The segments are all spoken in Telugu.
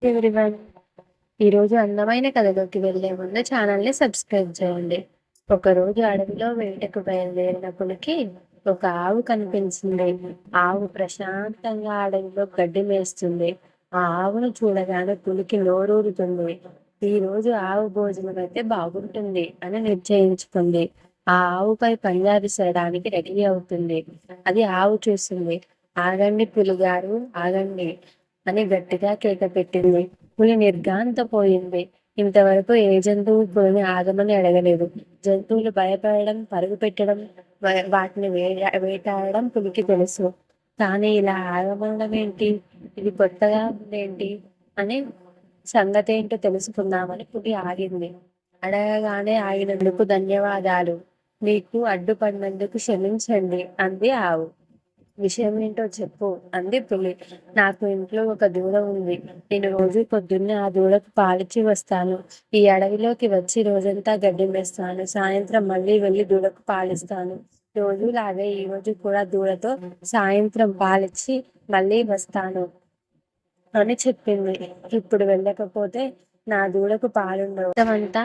ఎవ్రీవన్. ఈరోజు అందమైన కథలోకి వెళ్లే ముందు ఛానల్ని సబ్స్క్రైబ్ చేయండి. ఒకరోజు అడవిలో వేటకు బయలుదేరిన పులికి ఒక ఆవు కనిపించింది. ఆవు ప్రశాంతంగా అడవిలో గడ్డి మేస్తుంది. ఆ ఆవును చూడగానే పులికి నోరూరుతుంది. ఈ రోజు ఆవు భోజనం అయితే బాగుంటుంది అని నిశ్చయించుకుంది. ఆ ఆవుపై పంజా విసరడానికి రెడీ అవుతుంది. అది ఆవు చూసింది. ఆగండి పులిగారు, ఆగండి అని గట్టిగా కేక పెట్టింది. పులి నిర్ఘాంతపోయింది. ఇంతవరకు ఏ జంతువు పులిని ఆగమని అడగలేదు. జంతువులు భయపడడం, పరుగు పెట్టడం, వాటిని వేటాడడం పులికి తెలుసు. కానీ ఇలా ఆగమనడం ఏంటి? ఇది కొత్తగా ఉందేంటి అని సంగతేంటో తెలుసుకుందామని పులి ఆగింది. అడగగానే ఆగినందుకు ధన్యవాదాలు. మీకు అడ్డుపడినందుకు క్షమించండి అంది ఆవు. విషయం ఏంటో చెప్పు అంది పులి. నాకు ఇంట్లో ఒక దూడ ఉంది. నేను రోజు పొద్దున్నే ఆ దూడకు పాలిచ్చి వస్తాను. ఈ అడవిలోకి వచ్చి రోజంతా గడ్డి మేస్తాను. సాయంత్రం మళ్ళీ వెళ్ళి దూడకు పాలిస్తాను. రోజులాగే ఈ రోజు కూడా దూడతో సాయంత్రం పాలిచ్చి మళ్ళీ వస్తాను అని చెప్పింది. ఇప్పుడు వెళ్ళకపోతే నా దూడకు పాలుండవు. అంతా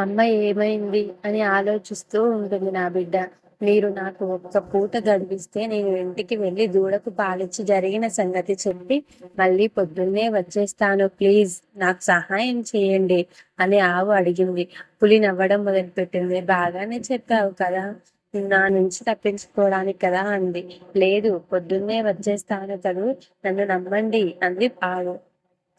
అమ్మ ఏమైంది అని ఆలోచిస్తూ ఉంటుంది నా బిడ్డ. మీరు నాకు ఒక్క పూట గడిపిస్తే నేను ఇంటికి వెళ్ళి దూడకు పాలిచ్చి జరిగిన సంగతి చెప్పి మళ్ళీ పొద్దున్నే వచ్చేస్తాను. ప్లీజ్ నాకు సహాయం చేయండి అని ఆవు అడిగింది. పులి నవ్వడం మొదలుపెట్టింది. బాగానే చెప్పావు కదా, నా నుంచి తప్పించుకోవడానికి కదా అంది. లేదు, పొద్దున్నే వచ్చేస్తాను కదూ, నన్ను నమ్మండి అంది ఆవు.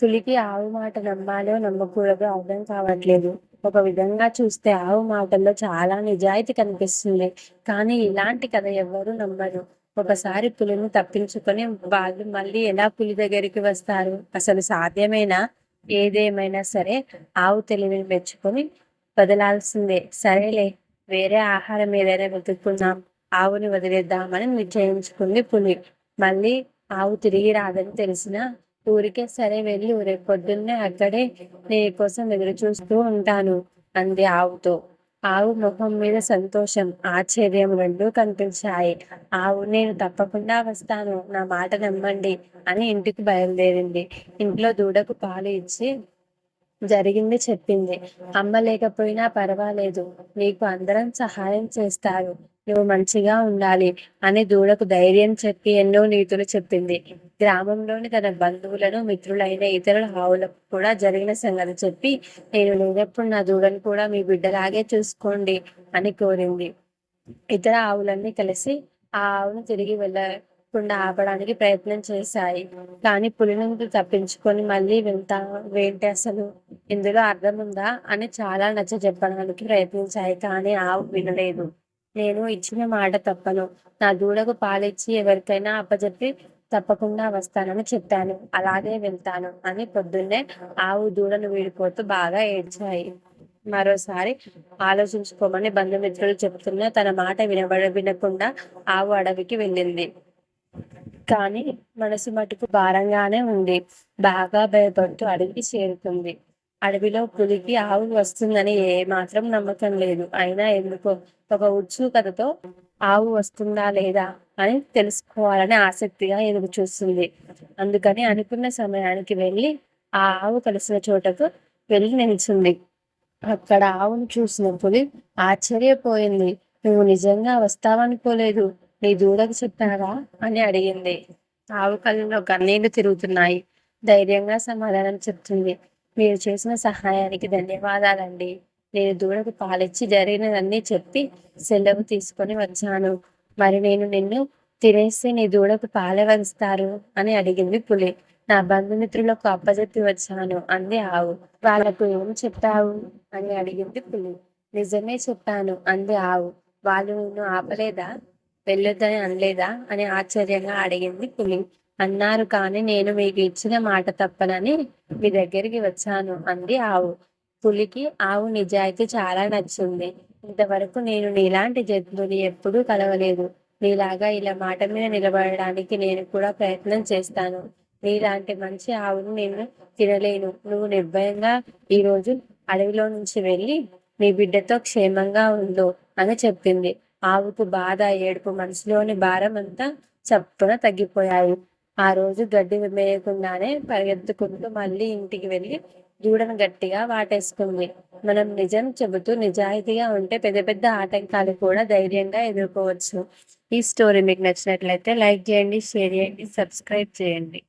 పులికి ఆవు మాట నమ్మాలో నమ్మకూడదో అర్థం కావట్లేదు. ఒక విధంగా చూస్తే ఆవు మాటల్లో చాలా నిజాయితీ కనిపిస్తుంది. కానీ ఇలాంటి కథ ఎవ్వరూ నమ్మరు. ఒకసారి పులిని తప్పించుకొని వాళ్ళు మళ్ళీ ఎలా పులి దగ్గరికి వస్తారు? అసలు సాధ్యమేనా? ఏదేమైనా సరే ఆవు తెలివిని మెచ్చుకొని వదలాల్సిందే. సరేలే, వేరే ఆహారం ఏదైనా వెతుక్కుందాం, ఆవుని వదిలేద్దామని నిశ్చయించుకుంది పులి. మళ్ళీ ఆవు తిరిగి రాదని తెలిసినా ఊరికే సరే వెళ్ళు, రేపు పొద్దున్నే అక్కడే నీ కోసం ఎదురు చూస్తూ ఉంటాను అంది ఆవుతో. ఆవు ముఖం మీద సంతోషం, ఆశ్చర్యం రెండూ కనిపించాయి. ఆవు నేను తప్పకుండా వస్తాను, నా మాట నమ్మండి అని ఇంటికి బయలుదేరింది. ఇంట్లో దూడకు పాలు ఇచ్చి జరిగింది చెప్పింది. అమ్మ లేకపోయినా పర్వాలేదు, నీకు అందరం సహాయం చేస్తారు, నువ్వు మంచిగా ఉండాలి అని దూడకు ధైర్యం చెప్పి ఎన్నో నీతులు చెప్పింది. గ్రామంలోని తన బంధువులను, మిత్రులైన ఇతర ఆవులకు కూడా జరిగిన సంగతి చెప్పి నేను లేనప్పుడు నా దూడను కూడా మీ బిడ్డలాగే చూసుకోండి అని కోరింది. ఇతర ఆవులన్నీ కలిసి ఆ ఆవును తిరిగి వెళ్ళకుండా ఆపడానికి ప్రయత్నం చేశాయి. కానీ పులి నుండి తప్పించుకొని మళ్ళీ వేంటి అసలు ఇందులో అర్థం ఉందా అని చాలా నచ్చ చెప్పడానికి ప్రయత్నించాయి. కానీ ఆవు వినలేదు. నేను ఇచ్చిన మాట తప్పను, నా దూడకు పాలిచ్చి ఎవరికైనా అప్పచెప్పి తప్పకుండా వస్తానని చెప్పాను, అలాగే వెళ్తాను అని పొద్దున్నే ఆవు దూడను వీడిపోతూ బాగా ఏడ్చాయి. మరోసారి ఆలోచించుకోమని బంధుమిత్రులు చెప్తున్నా తన మాట వినకుండా ఆవు అడవికి వెళ్ళింది. కానీ మనసు మటుకు భారంగానే ఉంది. బాగా భయపడుతూ అడవికి చేరుతుంది. అడవిలో పులికి ఆవు వస్తుందని ఏమాత్రం నమ్మకం లేదు. అయినా ఎందుకో ఒక ఉత్సుకతతో ఆవు వస్తుందా లేదా అని తెలుసుకోవాలని ఆసక్తిగా ఎదురు చూస్తుంది. అందుకని అనుకున్న సమయానికి వెళ్ళి ఆ ఆవు కలిసిన చోటకు వెళ్ళి నిల్చుంది. అక్కడ ఆవును చూసిన పులి ఆశ్చర్యపోయింది. నువ్వు నిజంగా వస్తావనుకోలేదు, నీ దూడకు చెప్పావా అని అడిగింది. ఆవు కళ్ళలో కన్నీళ్లు తిరుగుతున్నాయి. ధైర్యంగా సమాధానం చెప్తుంది. మీరు చేసిన సహాయానికి ధన్యవాదాలండి. నేను దూడకు పాలిచ్చి జరిగినదన్నీ చెప్పి సెలవు తీసుకొని వచ్చాను. మరి నేను నిన్ను తినేస్తే నీ దూడకు పాలెవరిస్తారు అని అడిగింది పులి. నా బంధుమిత్రులకు అప్పచెప్పి వచ్చాను అంది ఆవు. వాళ్లకు ఏం చెప్పావు అని అడిగింది పులి. నిజమే చెప్పాను అంది ఆవు. వాళ్ళు నిన్ను ఆపలేదా, వెళ్ళొద్దని అనలేదా అని ఆశ్చర్యంగా అడిగింది పులి. అన్నారు, కానీ నేను మీకు ఇచ్చిన మాట తప్పనని మీ దగ్గరికి వచ్చాను అంది ఆవు. పులికి ఆవు నిజాయితీ చాలా నచ్చింది. ఇంతవరకు నేను నీలాంటి జంతువుని ఎప్పుడూ కలవలేదు. నీలాగా ఇలా మాట మీద నిలబడడానికి నేను కూడా ప్రయత్నం చేస్తాను. నీలాంటి మంచి ఆవును నేను తినలేను. నువ్వు నిర్భయంగా ఈరోజు అడవిలో నుంచి వెళ్ళి నీ బిడ్డతో క్షేమంగా ఉండు అని చెప్పింది. ఆవుకు బాధ, ఏడుపు, మనసులోని భారం అంతా చప్పున తగ్గిపోయాయి. ఆ రోజు గడ్డి మేయకుండానే పరిగెత్తుకుంటూ మళ్ళీ ఇంటికి వెళ్ళి దూడను గట్టిగా వాటేసుకుంది. మనం నిజం చెబుతూ నిజాయితీగా ఉంటే పెద్ద పెద్ద ఆటంకాలు కూడా ధైర్యంగా ఎదుర్కోవచ్చు. ఈ స్టోరీ మీకు నచ్చినట్లయితే లైక్ చేయండి, షేర్ చేయండి, సబ్స్క్రైబ్ చేయండి.